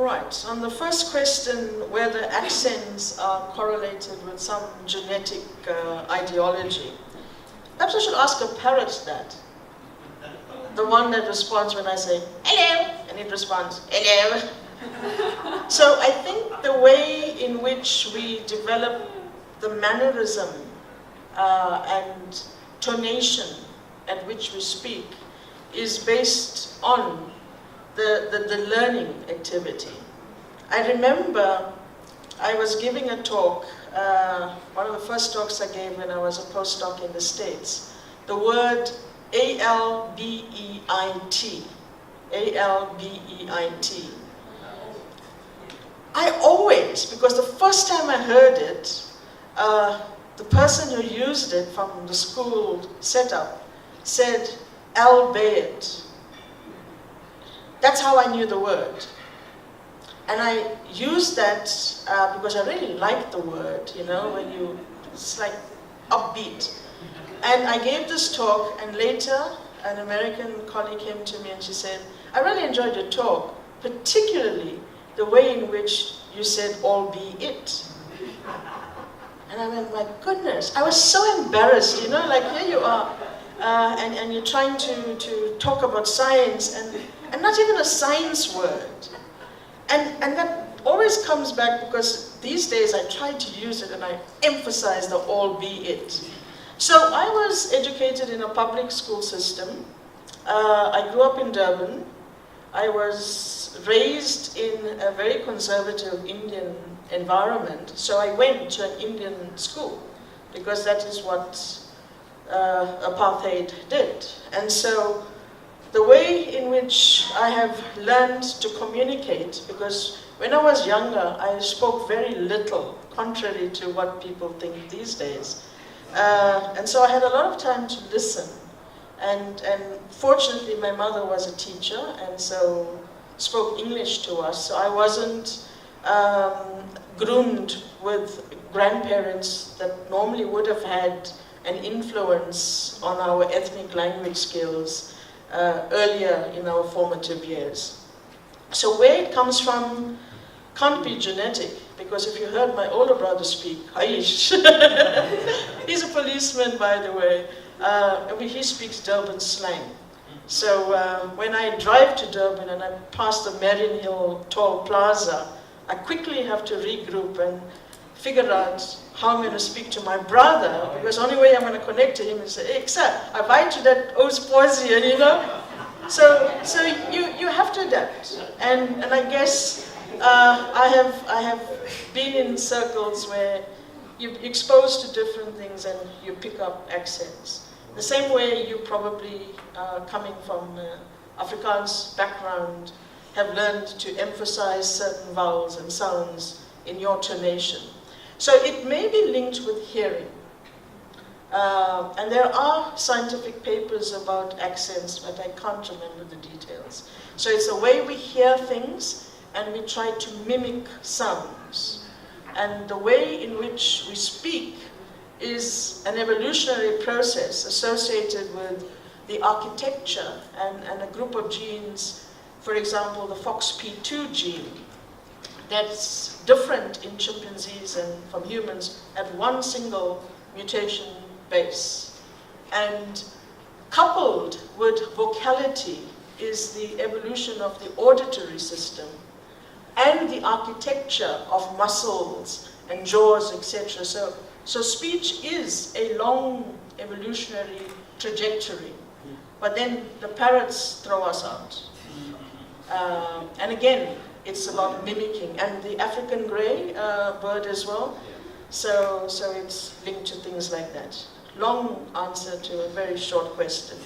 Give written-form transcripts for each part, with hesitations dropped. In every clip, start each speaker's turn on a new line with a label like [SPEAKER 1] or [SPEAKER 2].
[SPEAKER 1] right, on the first question, whether accents are correlated with some genetic ideology, perhaps I should ask a parrot that. The one that responds when I say, hello, and it responds, hello. So I think the way in which we develop the mannerism and tonation at which we speak is based on the learning activity. I remember I was giving a talk, one of the first talks I gave when I was a postdoc in the States. The word A-L-B-E-I-T, A-L-B-E-I-T. I always, because the first time I heard it, the person who used it from the school setup said, albeit. That's how I knew the word. And I used that because I really liked the word, you know, when you, it's like upbeat. And I gave this talk, and later an American colleague came to me and she said, I really enjoyed your talk, particularly the way in which you said, albeit. And I went, my goodness, I was so embarrassed, you know, like here you are, and you're trying to talk about science, and not even a science word. And that always comes back because these days I try to use it and I emphasize the albeit. So I was educated in a public school system. I grew up in Durban. I was raised in a very conservative Indian environment. So I went to an Indian school because that is what apartheid did. And so the way in which I have learned to communicate, because when I was younger, I spoke very little, contrary to what people think these days. And so I had a lot of time to listen. And fortunately, my mother was a teacher, and so spoke English to us. So I wasn't groomed with grandparents that normally would have had an influence on our ethnic language skills earlier in our formative years. So where it comes from can't be genetic, because if you heard my older brother speak, Aish, he's a policeman, by the way. He speaks Durban slang. So when I drive to Durban and I pass the Marion Hill Toll Plaza, I quickly have to regroup and figure out how I'm going to speak to my brother, because the only way I'm going to connect to him is say, hey, sir, I buy to that Osposian, you know? So you have to adapt. And I guess I have been in circles where you're exposed to different things and you pick up accents. The same way you probably, coming from Afrikaans background, have learned to emphasize certain vowels and sounds in your tonation. So it may be linked with hearing. And there are scientific papers about accents, but I can't remember the details. So it's the way we hear things and we try to mimic sounds. And the way in which we speak is an evolutionary process associated with the architecture and a group of genes, for example, the FOXP2 gene, that's different in chimpanzees and from humans at one single mutation base. And coupled with vocality is the evolution of the auditory system and the architecture of muscles and jaws, etc. So speech is a long evolutionary trajectory, but then the parrots throw us out. And again, it's about mimicking, and the African grey bird as well. So it's linked to things like that. Long answer to a very short question.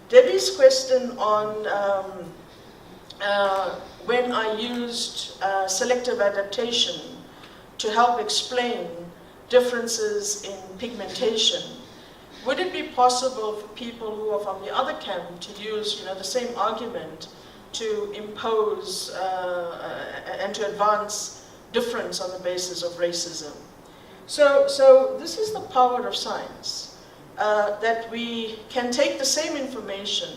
[SPEAKER 1] Debbie's question on when I used selective adaptation to help explain differences in pigmentation. Would it be possible for people who are from the other camp to use, the same argument to impose and to advance difference on the basis of racism? So this is the power of science, that we can take the same information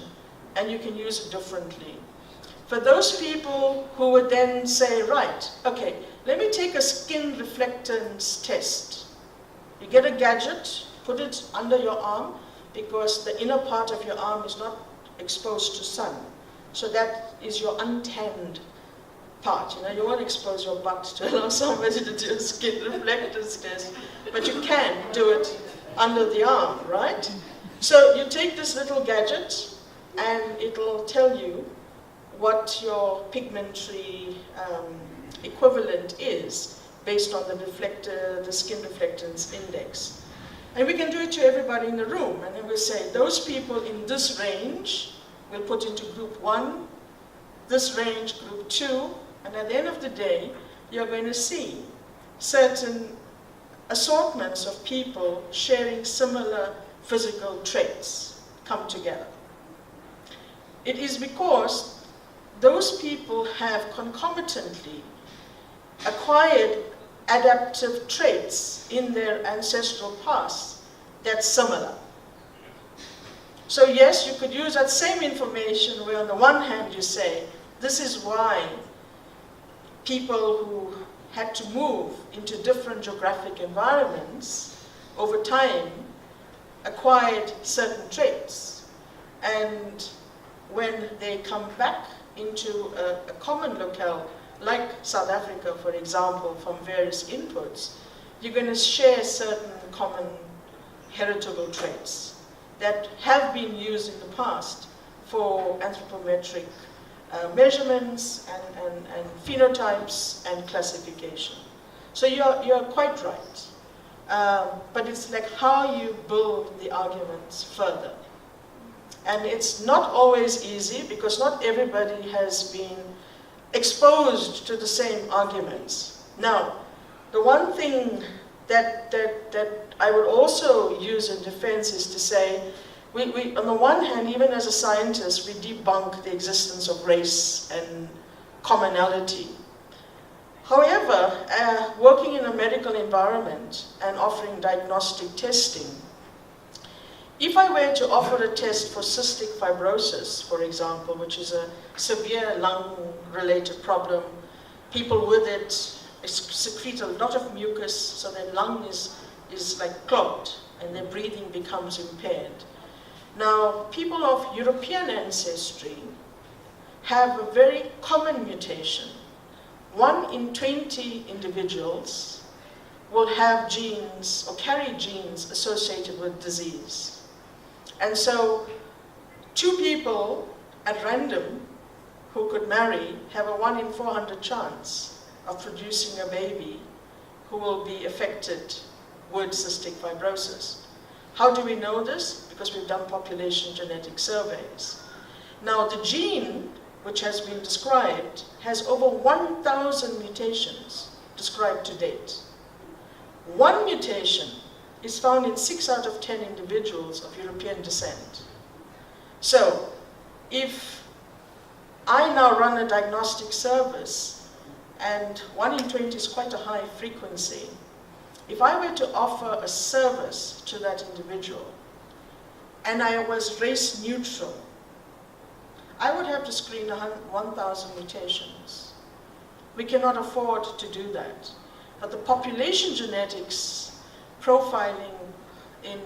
[SPEAKER 1] and you can use it differently. for those people who would then say, right, okay, let me take a skin reflectance test. You get a gadget, put it under your arm, because the inner part of your arm is not exposed to sun. So that is your untanned part. You know, you won't expose your butt to allow somebody to do a skin reflectance test, but you can do it under the arm, right? So you take this little gadget, and it'll tell you what your pigmentary equivalent is based on the skin reflectance index. And we can do it to everybody in the room, and then we'll say, those people in this range we'll put into group 1, this range group 2, and at the end of the day, you're going to see certain assortments of people sharing similar physical traits come together. It is because those people have concomitantly acquired adaptive traits in their ancestral past that's similar. So yes, you could use that same information where on the one hand you say, this is why people who had to move into different geographic environments over time acquired certain traits. And when they come back into a common locale, like South Africa, for example, from various inputs, you're going to share certain common heritable traits that have been used in the past for anthropometric measurements and phenotypes and classification. So you're quite right. But it's like how you build the arguments further. And it's not always easy because not everybody has been exposed to the same arguments. Now, the one thing that I would also use in defense is to say, we on the one hand, even as a scientist, we debunk the existence of race and commonality. However, working in a medical environment and offering diagnostic testing, if I were to offer a test for cystic fibrosis, for example, which is a severe lung-related problem, people with it secrete a lot of mucus, so their lung is like clogged and their breathing becomes impaired. Now, people of European ancestry have a very common mutation. 1 in 20 individuals will have genes or carry genes associated with disease. And so 2 people at random who could marry have a 1 in 400 chance of producing a baby who will be affected with cystic fibrosis. How do we know this? Because we've done population genetic surveys. Now the gene which has been described has over 1,000 mutations described to date. 1 mutation is found in 6 out of 10 individuals of European descent. So if I now run a diagnostic service, and 1 in 20 is quite a high frequency, if I were to offer a service to that individual, and I was race neutral, I would have to screen 1,000 mutations. We cannot afford to do that. But the population genetics profiling in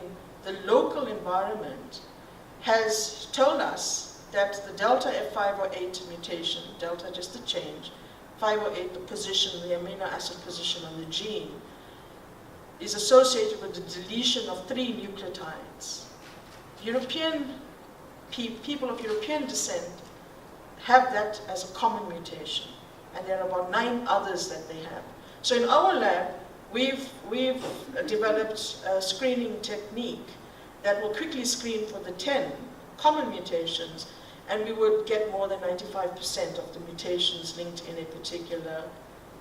[SPEAKER 1] the local environment has told us that the delta F508 mutation, delta just the change, 508 the position, the amino acid position on the gene, is associated with the deletion of 3 nucleotides. European people of European descent have that as a common mutation, and there are about 9 others that they have. So in our lab, we've developed a screening technique that will quickly screen for the 10 common mutations, and we would get more than 95% of the mutations linked in a particular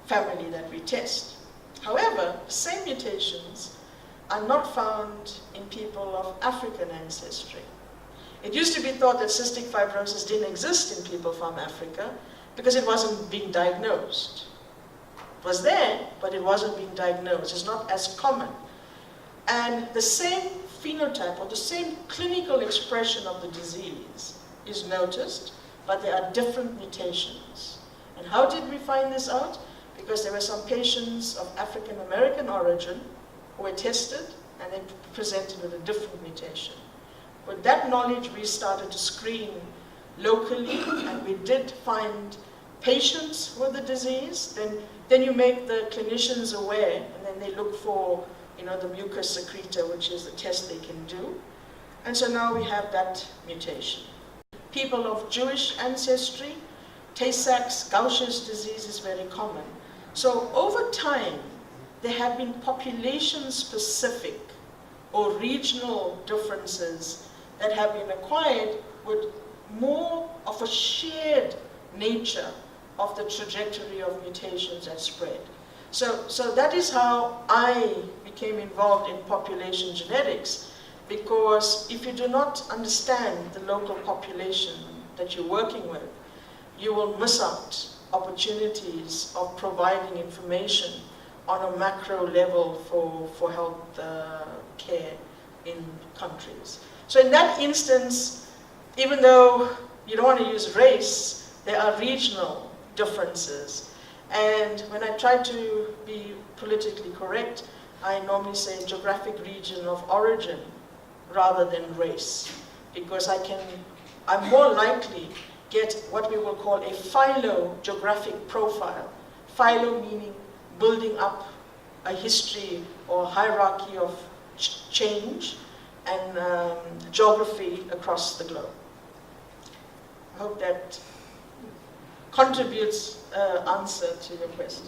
[SPEAKER 1] family that we test. However, same mutations are not found in people of African ancestry. It used to be thought that cystic fibrosis didn't exist in people from Africa because it wasn't being diagnosed. It was there, but it wasn't being diagnosed. It's not as common. And the same phenotype or the same clinical expression of the disease is noticed but there are different mutations. And how did we find this out? Because there were some patients of African American origin who were tested and they presented with a different mutation. With that knowledge, we started to screen locally, and we did find patients with the disease. Then you make the clinicians aware, and then they look for, the mucus secretor, which is the test they can do. And so now we have that mutation. People of Jewish ancestry, Tay-Sachs, Gaucher's disease is very common. So over time, there have been population-specific or regional differences that have been acquired with more of a shared nature of the trajectory of mutations that spread. So that is how I became involved in population genetics, because if you do not understand the local population that you're working with, you will miss out opportunities of providing information on a macro level for health care in countries. So in that instance, even though you don't want to use race, there are regional differences. And when I try to be politically correct, I normally say geographic region of origin rather than race, because I'm more likely get what we will call a phylogeographic profile. Philo meaning building up a history or hierarchy of change and geography across the globe. I hope that contributes answer to your question.